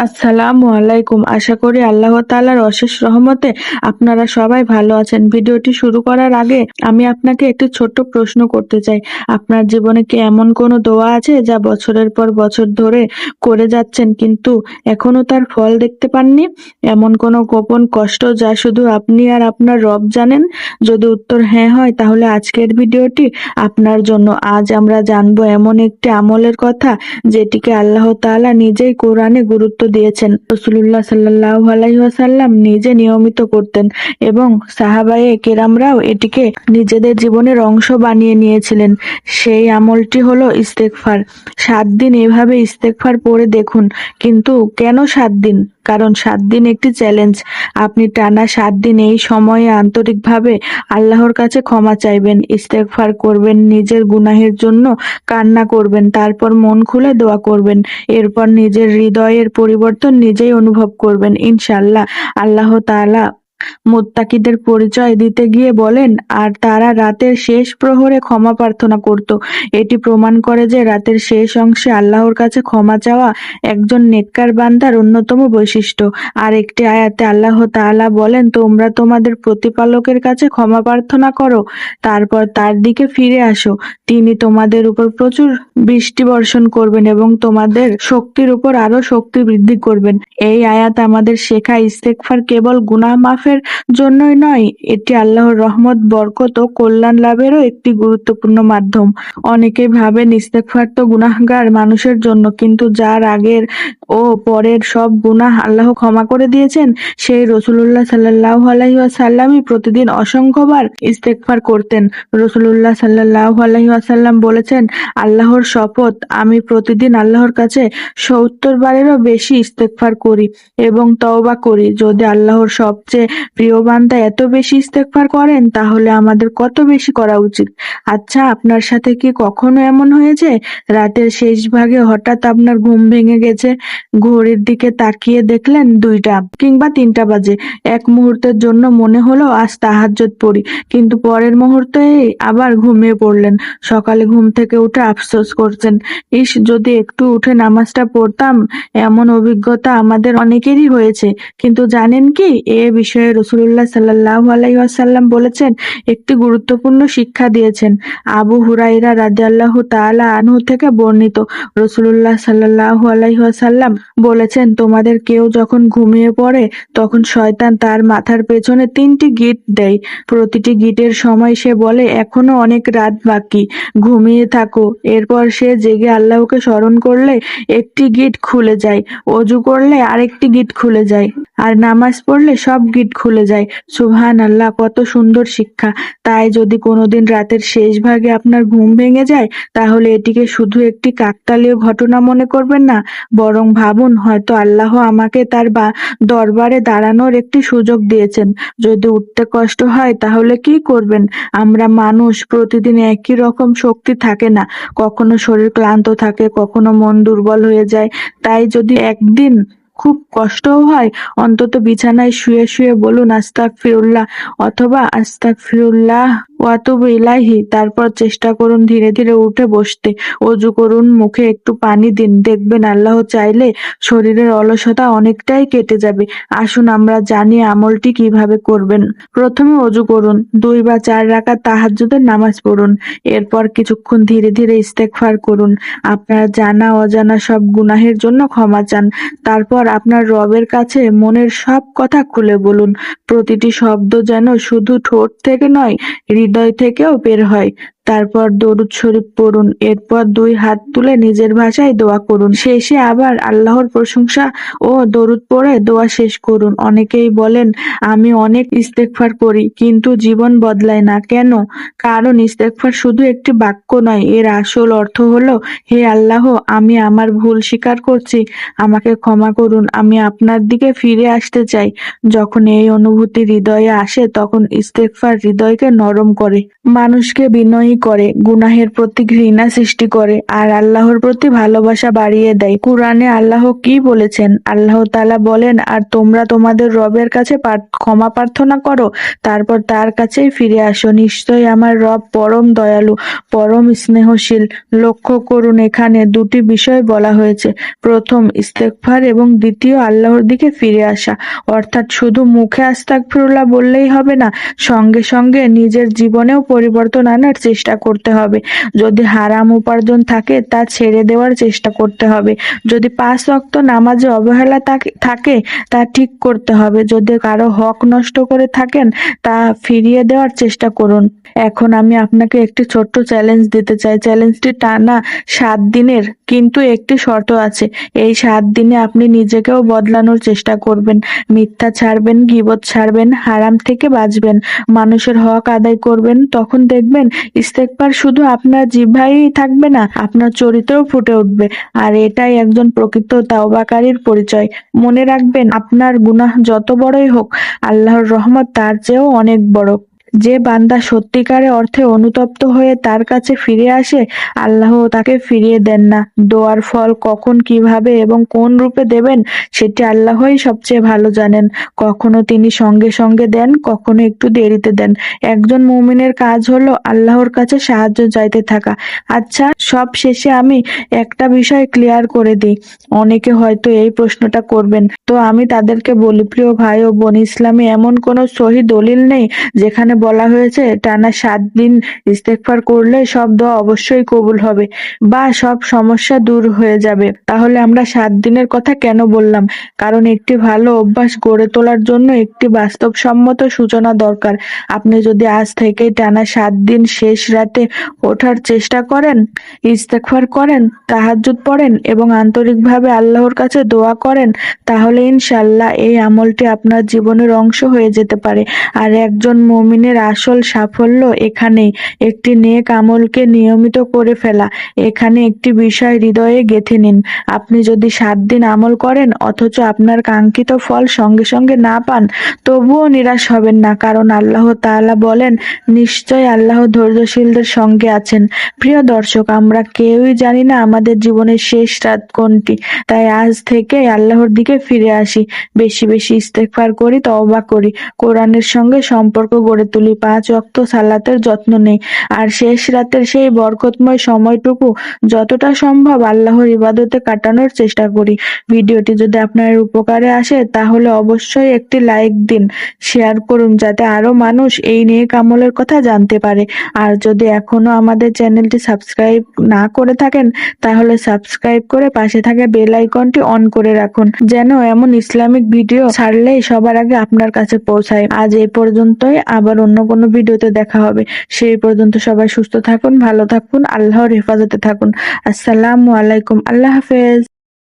আসসালামু আলাইকুম। আশা করি আল্লাহ তাআলার অশেষ রহমতে আপনারা সবাই ভালো আছেন। ভিডিওটি শুরু করার আগে আমি আপনাকে একটি ছোট্ট প্রশ্ন করতে চাই। আপনার জীবনে কি এমন কোনো দোয়া আছে যা বছরের পর বছর ধরে করে যাচ্ছেন কিন্তু এখনো তার ফল দেখতে পাননি? এমন কোনো গোপন কষ্ট যা শুধু আপনি আর আপনার রব জানেন? যদি উত্তর হ্যাঁ হয় তাহলে আজকের ভিডিওটি আপনার জন্য। আজ আমরা জানবো এমন একটি আমলের কথা যেটিকে আল্লাহ তাআলা নিজেই কোরআনে গুরুত্ব দিয়েছেন। রাসূলুল্লাহ সাল্লাল্লাহু আলাইহি ওয়াসাল্লাম নিজে নিয়মিত করতেন এবং সাহাবায়ে কেরামরাও এটিকে নিজেদের জীবনের অংশ বানিয়ে নিয়েছিলেন। সেই আমলটি হলো ইস্তেগফার। ৭ দিন এভাবে ইস্তেগফার পড়ে দেখুন। কিন্তু কেন ৭ দিন? কারণ ৭ দিন একটি চ্যালেঞ্জ। আপনি টানা ৭ দিন এই সময়ে আন্তরিকভাবে আল্লাহর কাছে ক্ষমা চাইবেন, ইস্তেগফার করবেন, নিজের গুনাহের জন্য কান্না করবেন, তারপর মন খুলে দোয়া করবেন। এরপর নিজের হৃদয়ের পরিবর্তন নিজেই অনুভব করবেন। ইনশাআল্লাহ আল্লাহ তাআলা মুত্তাকিদের পরিচয় দিতে গিয়ে বলেন, আর তারা রাতের শেষ প্রহরে ক্ষমা প্রার্থনা করত। এটি প্রমাণ করে যে রাতের শেষ অংশে আল্লাহর কাছে ক্ষমা চাওয়া একজন নেককার বান্দার অন্যতম বৈশিষ্ট্য। আর একটি আয়াতে আল্লাহ তাআলা বলেন, তোমরা তোমাদের প্রতিপালকের কাছে ক্ষমা প্রার্থনা করো, তারপর তার দিকে ফিরে আসো। তিনি তোমাদের উপর প্রচুর বৃষ্টি বর্ষণ করবেন এবং তোমাদের শক্তির উপর আরো শক্তি বৃদ্ধি করবেন। এই আয়াত আমাদের শেখায় ইস্তেগফার কেবল গুনাহ মাফের জন্যই নয়, এটি আল্লাহর রহমত, বরকত ও কল্যাণ লাভেরও একটি গুরুত্বপূর্ণ মাধ্যম। অনেকেই ভাবেন ইস্তেগফার তো গুনাহগার মানুষের জন্য, কিন্তু যার আগের ও পরের সব গুনাহ আল্লাহ ক্ষমা করে দিয়েছেন সেই রাসূলুল্লাহ সাল্লাল্লাহু আলাইহি ওয়াসাল্লামই প্রতিদিন অসংখ্যবার ইস্তেগফার করতেন। রাসূলুল্লাহ সাল্লাল্লাহু আলাইহি ওয়াসাল্লাম বলেছেন, আল্লাহর শপথ, আমি প্রতিদিন আল্লাহর কাছে ৭০ বারেরও বেশি ইস্তেগফার করি এবং তওবা করি। যদি আল্লাহর সবচেয়ে প্রিয় বান্দা এত বেশি ইস্তেগফার করেন তাহলে আমাদের কত বেশি করা উচিত? আচ্ছা, আপনার সাথে কি কখনো এমন হয়েছে রাতের শেষ ভাগে হঠাৎ আপনার ঘুম ভেঙে গেছে, ঘড়ির দিকে তাকিয়ে দেখলেন ২টা কিংবা ৩টা বাজে, এক মুহূর্তের জন্য মনে হলো আজ তাহাজ্জুদ পড়ি, কিন্তু পরের মুহূর্তেই আবার ঘুমিয়ে পড়লেন। সকালে ঘুম থেকে উঠে আফসোস করছেন, ইস যদি একটু উঠে নামাজটা পড়তাম। এমন অভিজ্ঞতা আমাদের অনেকেরই হয়েছে। কিন্তু জানেন কি, এ বিষয়ে রাসূলুল্লাহ সাল্লাল্লাহু আলাইহি ওয়াসাল্লাম বলেছেন, একটি গুরুত্বপূর্ণ শিক্ষা দিয়েছেন। আবু হুরায়রা রাদিয়াল্লাহু তাআলা আনহু থেকে বর্ণিত, রাসূলুল্লাহ সাল্লাল্লাহু আলাইহি ওয়াসাল্লাম বলেছেন, তোমাদের কেউ যখন ঘুমিয়ে পড়ে তখন শয়তান তার মাথার পেছনে ৩টি গিঁট দেয়। প্রতিটি গিঁটের সময় সে বলে, এখনো অনেক রাত বাকি, ঘুমিয়ে থাকো। এরপর সে জেগে আল্লাহকে স্মরণ করলে একটি গিঁট খুলে যায়, ওযু করলে আরেকটি গিঁট খুলে যায়, আর নামাজ পড়লে সব গিঁট খুলে যায়। সুবহানাল্লাহ, কত সুন্দর শিক্ষা! তাই যদি কোনোদিন রাতের শেষ ভাগে আপনার ঘুম ভেঙে যায় তাহলে এটিকে শুধু একটি কাকতালীয় ঘটনা মনে করবেন না, বরং ভাবুন, হয়তো আল্লাহ আমাকে তার দরবারে দাঁড়ানোর একটি সুযোগ দিয়েছেন। যদি উঠতে কষ্ট হয় তাহলে কি করবেন? আমরা মানুষ, প্রতিদিন একই রকম শক্তি থাকে না, কখনো শরীর ক্লান্ত থাকে, কখনো মন দুর্বল হয়ে যায়। তাই যদি একদিন খুব কষ্টও হয়, অন্তত বিছানায় শুয়ে শুয়ে বলুন আস্তাগফিরুল্লাহ অথবা আস্তাগফিরুল্লাহ ওয়া আতুবু ইলাইহি। তারপর চেষ্টা করুন ধীরে ধীরে উঠে বসতে, ওযু করুন, মুখে একটু পানি দিন, দেখবেন আল্লাহ চাইলে শরীরের অলসতা অনেকটাই কেটে যাবে। আসুন আমরা জানি আমলটি কিভাবে করবেন। প্রথমে ওযু করুন, ২ বা ৪ রাকাত তাহাজ্জুদের নামাজ পড়ুন। এরপর কিছুক্ষণ ধীরে ধীরে ইস্তেগফার করুন, আপনার জানা অজানা সব গুনাহের জন্য ক্ষমা চান। তারপর আপনার রবের কাছে মনের সব কথা খুলে বলুন। প্রতিটি শব্দ যেন শুধু ঠোঁট থেকে নয়, হৃদয় থেকেও বের হয়। তারপর দরুদ শরীফ পড়ুন। এরপর ২ হাত তুলে নিজের ভাষায় দোয়া করুন। শেষে আবার আল্লাহর প্রশংসা ও দরুদ পড়ে দোয়া শেষ করুন। অনেকেই বলেন, আমি অনেক ইস্তেগফার করি কিন্তু জীবন বদলায় না। কেন? কারণ ইস্তেগফার শুধু একটি বাক্য নয়, এর আসল অর্থ হলো, হে আল্লাহ, আমি আমার ভুল স্বীকার করছি, আমাকে ক্ষমা করুন, আমি আপনার দিকে ফিরে আসতে চাই। যখন এই অনুভূতি হৃদয়ে আসে তখন ইস্তেগফার হৃদয়কে নরম করে, মানুষকে বিনয়ী করে, গুনাহের প্রতি ঘৃণা সৃষ্টি করে আর আল্লাহর প্রতি ভালোবাসা বাড়িয়ে দেয়। কুরআনে আল্লাহ কি বলেছেন? আল্লাহ তাআলা বলেন, আর তোমরা তোমাদের রবের কাছে ক্ষমা প্রার্থনা করো, তারপর তার কাছেই ফিরে আসো। নিশ্চয়ই আমার রব পরম দয়ালু, পরম স্নেহশীল। লক্ষ্য করুন, এখানে দুটি বিষয় বলা হয়েছে। প্রথম ইস্তেগফার এবং দ্বিতীয় আল্লাহর দিকে ফিরে আসা। অর্থাৎ শুধু মুখে আস্তাগফিরুল্লাহ বললেই হবে না, সঙ্গে সঙ্গে নিজের জীবনেও পরিবর্তন আনার চেষ্টা করতে হবে। যদি হারাম উপার্জন থাকে তা ছেড়ে দেওয়ার চেষ্টা করতে হবে। যদি 5 ওয়াক্ত নামাজে অবহেলা থাকে তা ঠিক করতে হবে। যদি কারো হক নষ্ট করে থাকেন তা ফিরিয়ে দেওয়ার চেষ্টা করুন। এখন আমি আপনাকে একটি ছোট্ট চ্যালেঞ্জ দিতে চাই। চ্যালেঞ্জটি টানা 7 দিনের, কিন্তু একটি শর্ত আছে। এই 7 দিনে আপনি নিজেকেও বদলানোর চেষ্টা করবেন। মিথ্যা ছাড়বেন, গীবত ছাড়বেন, হারাম থেকে বাঁচবেন, মানুষের হক আদায় করবেন। তখন দেখবেন ইস্তেগফার শুধু আপনার জিহ্বায়ই থাকবে না, আপনার চরিত্রও ফুটে উঠবে। আর এটাই একজন প্রকৃত তাওবাকারীর পরিচয়। মনে রাখবেন, আপনার গুনাহ যত বড়ই হোক, আল্লাহর রহমত তার চেয়েও অনেক বড়। যে বান্দা সত্যিকারে অর্থে অনুতপ্ত হয়ে তার কাছে ফিরে আসে, আল্লাহ তাকে ফিরিয়ে দেন না। দোয়ার ফল কখন, কিভাবে এবং কোন রূপে দেবেন সেটি আল্লাহই সবচেয়ে ভালো জানেন। কখনো তিনি সঙ্গে সঙ্গে দেন, কখনো একটু দেরিতে দেন। একজন মুমিনের কাজ হলো আল্লাহর কাছে সাহায্য চাইতে থাকা। আচ্ছা, সব শেষে আমি একটা বিষয় ক্লিয়ার করে দিই। অনেকে হয়তো এই প্রশ্নটা করবেন, তো আমি তাদেরকে বলি, প্রিয় ভাই ও বোন, ইসলামে এমন কোনো সহি দলিল নেই যেখানে বলা হয়েছে টানা 7 দিন ইস্তেগফার করলে সব দোয়া অবশ্যই কবুল হবে বা সব সমস্যা দূর হয়ে যাবে। তাহলে আমরা 7 দিনের কথা কেন বললাম? কারণ একটি ভালো অভ্যাস গড়ে তোলার জন্য একটি বাস্তবসম্মত সূচনা দরকার। আপনি যদি আজ থেকেই টানা 7 দিন শেষ রাতে ওঠার চেষ্টা করেন, ইস্তেগফার করেন, তাহাজ্জুদ পড়েন এবং আন্তরিকভাবে আল্লাহর কাছে দোয়া করেন, তাহলে ইনশাআল্লাহ এই আমলটি আপনার জীবনের অংশ হয়ে যেতে পারে। আর একজন মুমিনের আসল সাফল্য এখানেই, একটি নেক আমলকে নিয়মিত করে ফেলা। এখানে একটি বিষয় হৃদয়ে গেঁথে নিন। আপনি যদি 7 দিন আমল করেন অথচ আপনার কাঙ্ক্ষিত ফল সঙ্গে সঙ্গে না পান, তবুও নিরাশ হবেন না, কারণ আল্লাহ তাআলা বলেন, নিশ্চয় আল্লাহ ধৈর্যশীলদের সঙ্গে আছেন। প্রিয় দর্শক, আমরা কেউই জানি না আমাদের জীবনের শেষ রাত কোনটি। তাই আজ থেকে আল্লাহর দিকে ফিরে আসি, বেশি বেশি ইস্তেগফার করি, তওবা করি, কোরআনের সঙ্গে সম্পর্ক গড়ে তুলি, 5 ওয়াক্ত সালাতের যত্ন নেই, আর শেষ রাতের সেই বরকতময় সময়টুকু যতটা সম্ভব আল্লাহর ইবাদতে কাটানোর চেষ্টা করি। ভিডিওটি যদি আপনার উপকারে আসে তাহলে অবশ্যই একটি লাইক দিন, শেয়ার করুন, যাতে আরো মানুষ এই নেক আমলের কথা জানতে পারে। আর যদি এখনো আমাদের চ্যানেলটি সাবস্ক্রাইব না করে থাকেন তাহলে সাবস্ক্রাইব করে পাশে থাকা বেল আইকনটি অন করে রাখুন, যেন এমন ইসলামিক ভিডিও ছাড়লেই সবার আগে আপনার কাছে পৌঁছায়। আজ এই পর্যন্তই, আবার অন্য কোনো ভিডিওতে দেখা হবে। সেই পর্যন্ত সবাই সুস্থ থাকুন, ভালো থাকুন, আল্লাহর হেফাজতে থাকুন। আসসালামু আলাইকুম। আল্লাহ হাফেজ।